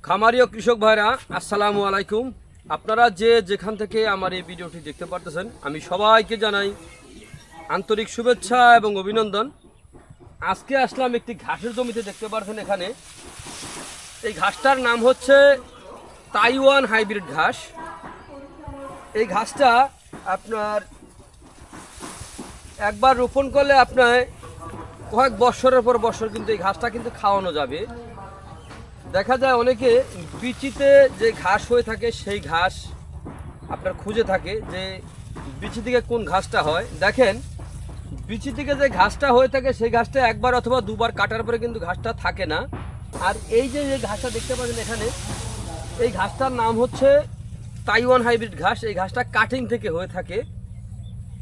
খামারি ও কৃষক ভাইরা আসসালামু আলাইকুম। আপনারা যে যেখান থেকে আমার এই ভিডিওটি দেখতে পারতেছেন, আমি সবাইকে জানাই আন্তরিক শুভেচ্ছা এবং অভিনন্দন। আজকে আসলাম একটি ঘাসের জমিতে, দেখতে পাচ্ছেন এখানে। এই ঘাসটার নাম হচ্ছে তাইওয়ান হাইব্রিড ঘাস। এই ঘাসটা আপনার একবার রোপণ করলে আপনার কয়েক বছরের পর বছর কিন্তু এই ঘাসটা কিন্তু খাওয়ানো যাবে। দেখা যায় অনেকে বিচিতে যে ঘাস হয়ে থাকে সেই ঘাস আপনার খুঁজে থাকে যে বিচি থেকে কোন ঘাসটা হয়। দেখেন, বিচি থেকে যে ঘাসটা হয়ে থাকে সেই ঘাসটা একবার অথবা দুবার কাটার পরে কিন্তু ঘাসটা থাকে না। আর এই যে ঘাসটা দেখতে পাচ্ছেন এখানে, এই ঘাসটার নাম হচ্ছে তাইওয়ান হাইব্রিড ঘাস। এই ঘাসটা কাটিং থেকে হয়ে থাকে।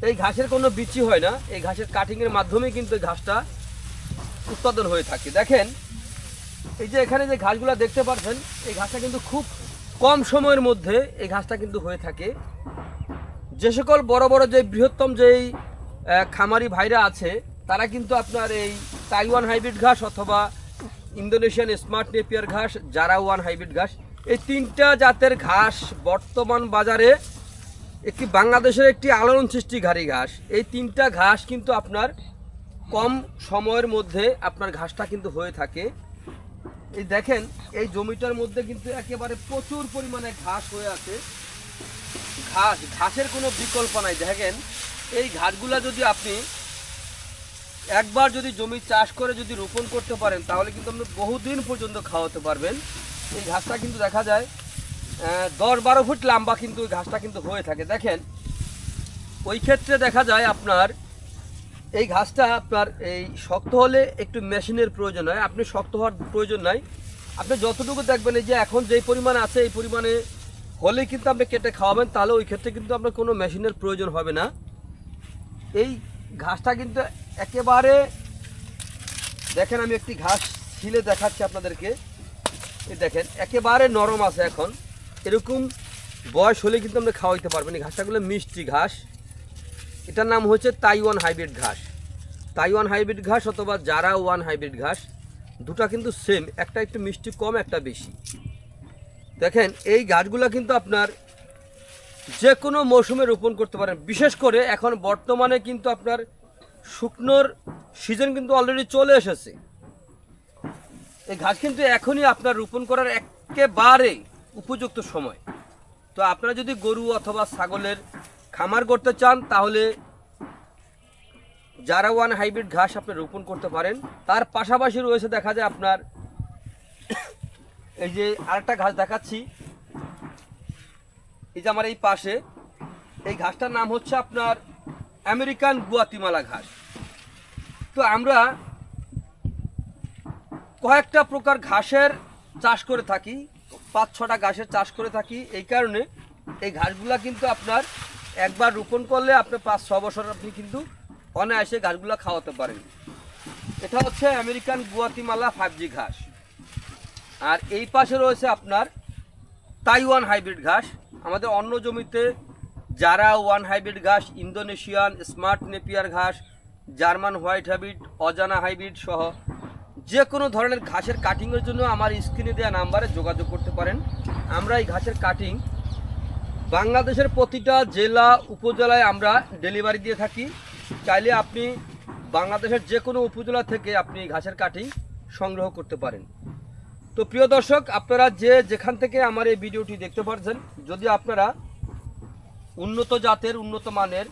এই ঘাসের কোনো বিচি হয় না, এই ঘাসের কাটিংয়ের মাধ্যমে কিন্তু এই ঘাসটা উৎপাদন হয়ে থাকে। দেখেন, এই যে এখানে যে ঘাসগুলো দেখতে পাচ্ছেন, এই ঘাসটা কিন্তু খুব কম সময়ের মধ্যে এই ঘাসটা কিন্তু হয়ে থাকে। যে সকল বড় বড় যে বৃহত্তম যেই খামারি ভাইরা আছে, তারা কিন্তু আপনার এই তাইওয়ান হাইব্রিড ঘাস অথবা ইন্দোনেশিয়ান স্মার্ট নেপিয়ার ঘাস, জারা ওয়ান হাইব্রিড ঘাস, এই তিনটা জাতের ঘাস বর্তমান বাজারে একটি বাংলাদেশের একটি আলোড়ন সৃষ্টিকারী ঘাস। এই তিনটা ঘাস কিন্তু আপনার কম সময়ের মধ্যে আপনার ঘাসটা কিন্তু হয়ে থাকে। এই দেখেন, এই জমিটার মধ্যে কিন্তু একেবারে প্রচুর পরিমাণে ঘাস হয়ে আছে। ঘাসের কোনো বিকল্প নাই। দেখেন, এই ঘাসগুলা যদি আপনি একবার যদি জমি চাষ করে যদি রোপণ করতে পারেন, তাহলে কিন্তু আপনি বহুদিন পর্যন্ত খাওয়াতে পারবেন। এই ঘাসটা কিন্তু দেখা যায় 10-12 ফুট লম্বা কিন্তু ওই ঘাসটা কিন্তু হয়ে থাকে। দেখেন, ওই ক্ষেত্রে দেখা যায় আপনার এই ঘাসটা আপনার এই শক্ত হলে একটু মেশিনের প্রয়োজন হয়। আপনি শক্ত হওয়ার প্রয়োজন নাই। আপনি যতটুকু দেখবেন এই যে এখন যেই পরিমাণে আছে এই পরিমাণে হলে কিন্তু আপনি কেটে খাওয়াবেন, তাহলে ওই ক্ষেত্রে কিন্তু আপনার কোনো মেশিনের প্রয়োজন হবে না। এই ঘাসটা কিন্তু একেবারে দেখেন, আমি একটি ঘাস ছিলে দেখাচ্ছি আপনাদেরকে। এই দেখেন, একেবারে নরম আছে। এখন এরকম বয়স হলে কিন্তু আপনি খাওয়াইতে পারবেন। এই ঘাসটাগুলো মিষ্টি ঘাস। এটার নাম হচ্ছে তাইওয়ান হাইব্রিড ঘাস। তাইওয়ান হাইব্রিড ঘাস অথবা জারা ওয়ান হাইব্রিড ঘাস, দুটা কিন্তু সেম, একটা একটু মিষ্টি কম, একটা বেশি। দেখেন, এই গাছগুলো কিন্তু আপনার যে কোনো মৌসুমে রোপণ করতে পারেন। বিশেষ করে এখন বর্তমানে কিন্তু আপনার শুকনোর সিজন কিন্তু অলরেডি চলে এসেছে। এই ঘাস কিন্তু এখনই আপনার রোপণ করার একেবারে উপযুক্ত সময়। তো আপনারা যদি গরু অথবা ছাগলের খামার করতে চান, তাহলে জারা ওয়ান হাইব্রিড ঘাস আপনি রোপণ করতে পারেন। তার পাশাপাশি রয়েছে দেখা যায় আপনার এই যে আরেকটা ঘাস দেখাচ্ছি, এই যে আমার এই পাশে, এই ঘাসটার নাম হচ্ছে আপনার আমেরিকান গুয়াতিমালা ঘাস। তো আমরা কয়েকটা প্রকার ঘাসের চাষ করে থাকি, 5-6টা ঘাসের চাষ করে থাকি। এই কারণে এই ঘাসগুলা কিন্তু আপনার একবার রোপণ করলে আপনি 5-6 বছর আপনি কিন্তু অনায়াসে ঘাসগুলা খাওয়াতে পারেন। এটা হচ্ছে আমেরিকান গুয়াতিমালা 5G ঘাস। আর এই পাশে রয়েছে আপনার তাইওয়ান হাইব্রিড ঘাস। আমাদের অন্য জমিতে জারা ওয়ান হাইব্রিড ঘাস, ইন্দোনেশিয়ান স্মার্ট নেপিয়ার ঘাস, জার্মান হোয়াইট হাইব্রিড, অজানা হাইব্রিড সহ যে কোনো ধরনের ঘাসের কাটিংয়ের জন্য আমার স্ক্রিনে দেওয়া নাম্বারে যোগাযোগ করতে পারেন। আমরা এই ঘাসের কাটিং বাংলাদেশের প্রতিটা জেলা উপজেলায় আমরা ডেলিভারি দিয়ে থাকি। চাইলে আপনি বাংলাদেশের যে কোনো উপজেলা থেকে আপনি ঘাসের কাটিং সংগ্রহ করতে পারেন। তো প্রিয় দর্শক, আপনারা যে যেখান থেকে আমার এই ভিডিওটি দেখতে পাচ্ছেন, যদি আপনারা উন্নত জাতের উন্নত মানের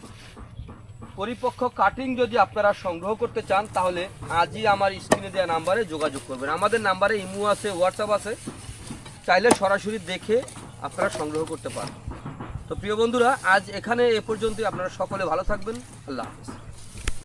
পরিপক্ক কাটিং যদি আপনারা সংগ্রহ করতে চান, তাহলে আজই আমার স্ক্রিনে দেওয়া নাম্বারে যোগাযোগ করবেন। আমাদের নাম্বারে ইমো আছে, হোয়াটসঅ্যাপ আছে, চাইলে সরাসরি দেখে আপনারা সংগ্রহ করতে পারেন। তো প্রিয় বন্ধুরা, আজ এখানে এ পর্যন্তই। আপনারা সকলে ভালো থাকবেন। আল্লাহ হাফেজ।